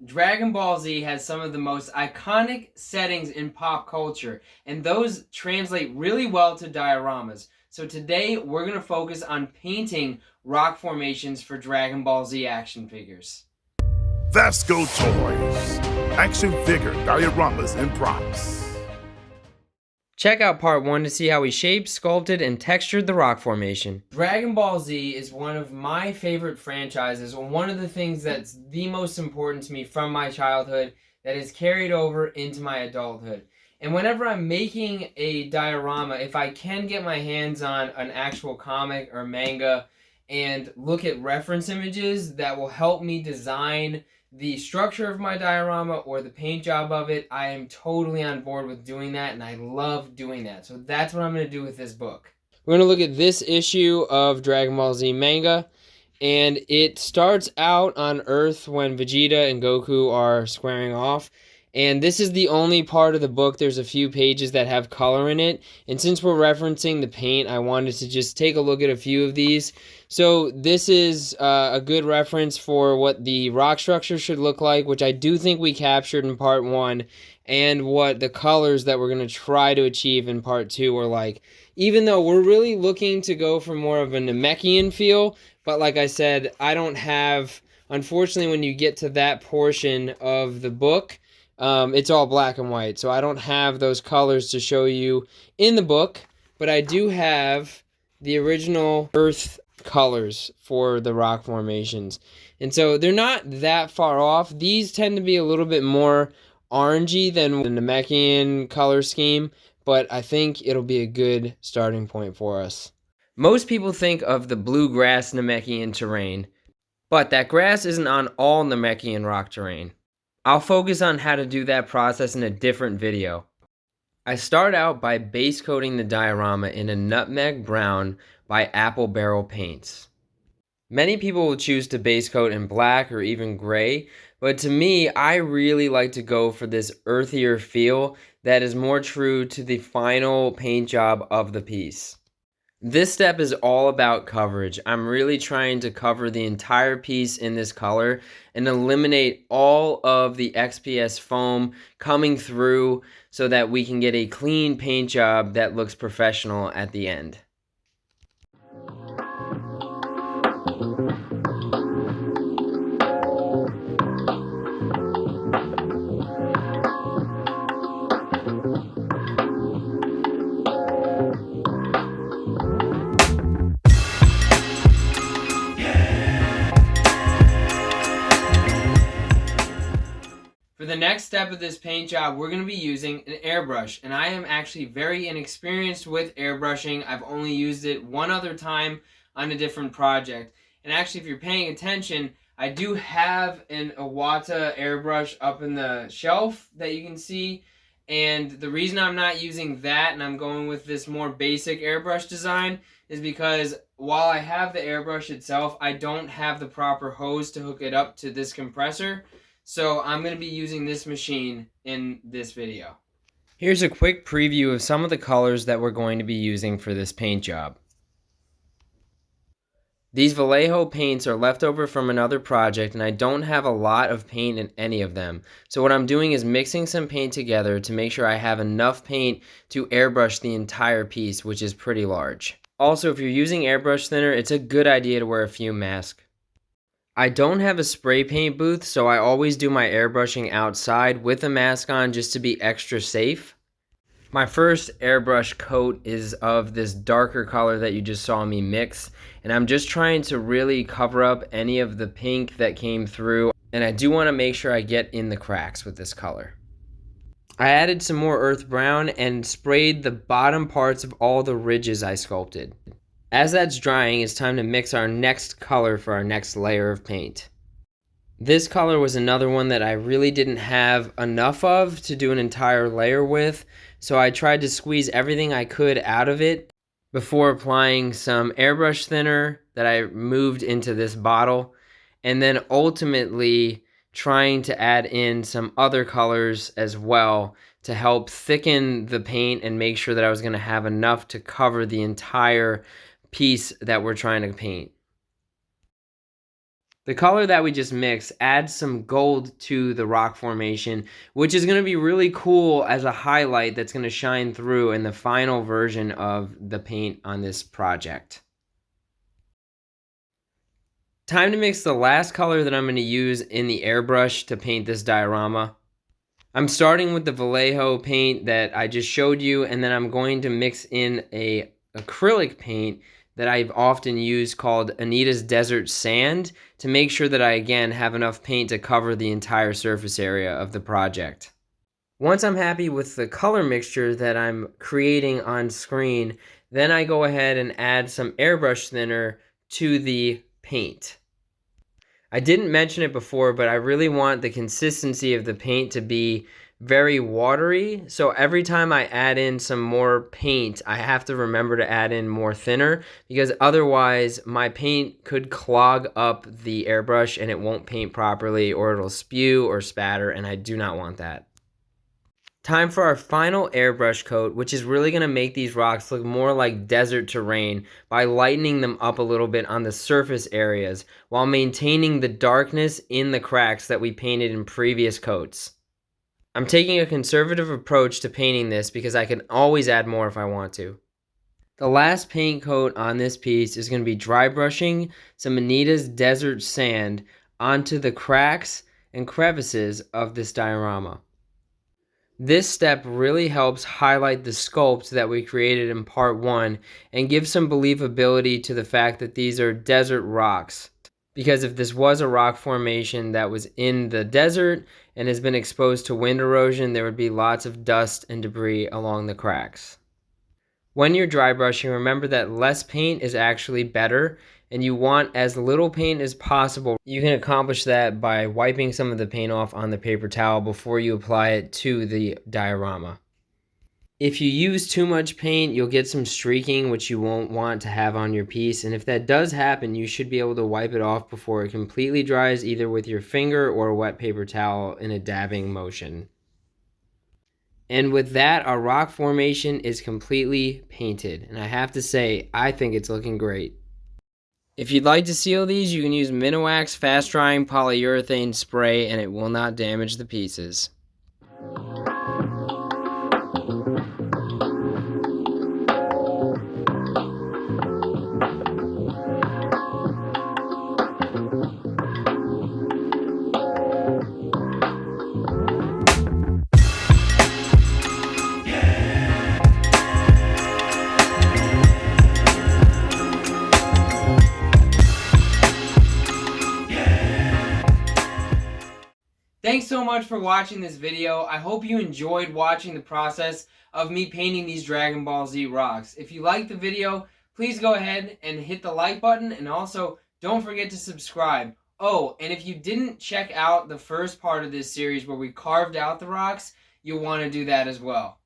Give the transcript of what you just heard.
Dragon Ball Z has some of the most iconic settings in pop culture, and those translate really well to dioramas. So today we're going to focus on painting rock formations for Dragon Ball Z action figures. Vascotoys, action figure dioramas and props. Check out part 1 to see how we shaped, sculpted, and textured the rock formation. Dragon Ball Z is one of my favorite franchises, and one of the things that's the most important to me from my childhood that is carried over into my adulthood. And whenever I'm making a diorama, if I can get my hands on an actual comic or manga and look at reference images that will help me design the structure of my diorama or the paint job of it, I am totally on board with doing that, and I love doing that. So that's what I'm going to do with this book. We're going to look at this issue of Dragon Ball Z manga, and it starts out on Earth when Vegeta and Goku are squaring off. And this is the only part of the book. There's a few pages that have color in it. And since we're referencing the paint, I wanted to just take a look at a few of these. So this is a good reference for what the rock structure should look like, which I do think we captured in part 1, and what the colors that we're going to try to achieve in part 2 are like. Even though we're really looking to go for more of a Namekian feel, but like I said, I don't have, unfortunately, when you get to that portion of the book, it's all black and white, so I don't have those colors to show you in the book, but I do have the original Earth colors for the rock formations. And so they're not that far off. These tend to be a little bit more orangey than the Namekian color scheme, but I think it'll be a good starting point for us. Most people think of the bluegrass Namekian terrain, but that grass isn't on all Namekian rock terrain. I'll focus on how to do that process in a different video. I start out by base coating the diorama in a nutmeg brown by Apple Barrel Paints. Many people will choose to base coat in black or even gray, but to me, I really like to go for this earthier feel that is more true to the final paint job of the piece. This step is all about coverage. I'm really trying to cover the entire piece in this color and eliminate all of the XPS foam coming through so that we can get a clean paint job that looks professional at the end. For the next step of this paint job, we're going to be using an airbrush, and I am actually very inexperienced with airbrushing. I've only used it one other time on a different project. And actually, if you're paying attention, I do have an Iwata airbrush up in the shelf that you can see. And the reason I'm not using that and I'm going with this more basic airbrush design is because while I have the airbrush itself, I don't have the proper hose to hook it up to this compressor. So I'm going to be using this machine in this video. Here's a quick preview of some of the colors that we're going to be using for this paint job. These Vallejo paints are left over from another project, and I don't have a lot of paint in any of them. So what I'm doing is mixing some paint together to make sure I have enough paint to airbrush the entire piece, which is pretty large. Also, if you're using airbrush thinner, it's a good idea to wear a fume mask. I don't have a spray paint booth, so I always do my airbrushing outside with a mask on just to be extra safe. My first airbrush coat is of this darker color that you just saw me mix, and I'm just trying to really cover up any of the pink that came through, and I do want to make sure I get in the cracks with this color. I added some more earth brown and sprayed the bottom parts of all the ridges I sculpted. As that's drying, it's time to mix our next color for our next layer of paint. This color was another one that I really didn't have enough of to do an entire layer with, so I tried to squeeze everything I could out of it before applying some airbrush thinner that I moved into this bottle, and then ultimately trying to add in some other colors as well to help thicken the paint and make sure that I was going to have enough to cover the entire piece that we're trying to paint. The color that we just mixed adds some gold to the rock formation, which is going to be really cool as a highlight that's going to shine through in the final version of the paint on this project. Time to mix the last color that I'm going to use in the airbrush to paint this diorama. I'm starting with the Vallejo paint that I just showed you, and then I'm going to mix in a acrylic paint that I've often used called Anita's Desert Sand to make sure that I again have enough paint to cover the entire surface area of the project. Once I'm happy with the color mixture that I'm creating on screen, then I go ahead and add some airbrush thinner to the paint. I didn't mention it before, but I really want the consistency of the paint to be very watery. So every time I add in some more paint, I have to remember to add in more thinner, because otherwise my paint could clog up the airbrush and it won't paint properly, or it'll spew or spatter, and I do not want that. Time for our final airbrush coat, which is really going to make these rocks look more like desert terrain by lightening them up a little bit on the surface areas while maintaining the darkness in the cracks that we painted in previous coats. I'm taking a conservative approach to painting this because I can always add more if I want to. The last paint coat on this piece is going to be dry brushing some Anita's Desert Sand onto the cracks and crevices of this diorama. This step really helps highlight the sculpt that we created in part 1 and give some believability to the fact that these are desert rocks. Because if this was a rock formation that was in the desert and has been exposed to wind erosion, there would be lots of dust and debris along the cracks. When you're dry brushing, remember that less paint is actually better, and you want as little paint as possible. You can accomplish that by wiping some of the paint off on the paper towel before you apply it to the diorama. If you use too much paint, you'll get some streaking, which you won't want to have on your piece, and if that does happen, you should be able to wipe it off before it completely dries, either with your finger or a wet paper towel in a dabbing motion. And with that, our rock formation is completely painted, and I have to say, I think it's looking great. If you'd like to seal these, you can use Minowax fast drying polyurethane spray and it will not damage the pieces. Thanks so much for watching this video. I hope you enjoyed watching the process of me painting these Dragon Ball Z rocks. If you liked the video, please go ahead and hit the like button, and also don't forget to subscribe. Oh, and if you didn't check out the first part of this series where we carved out the rocks, you'll want to do that as well.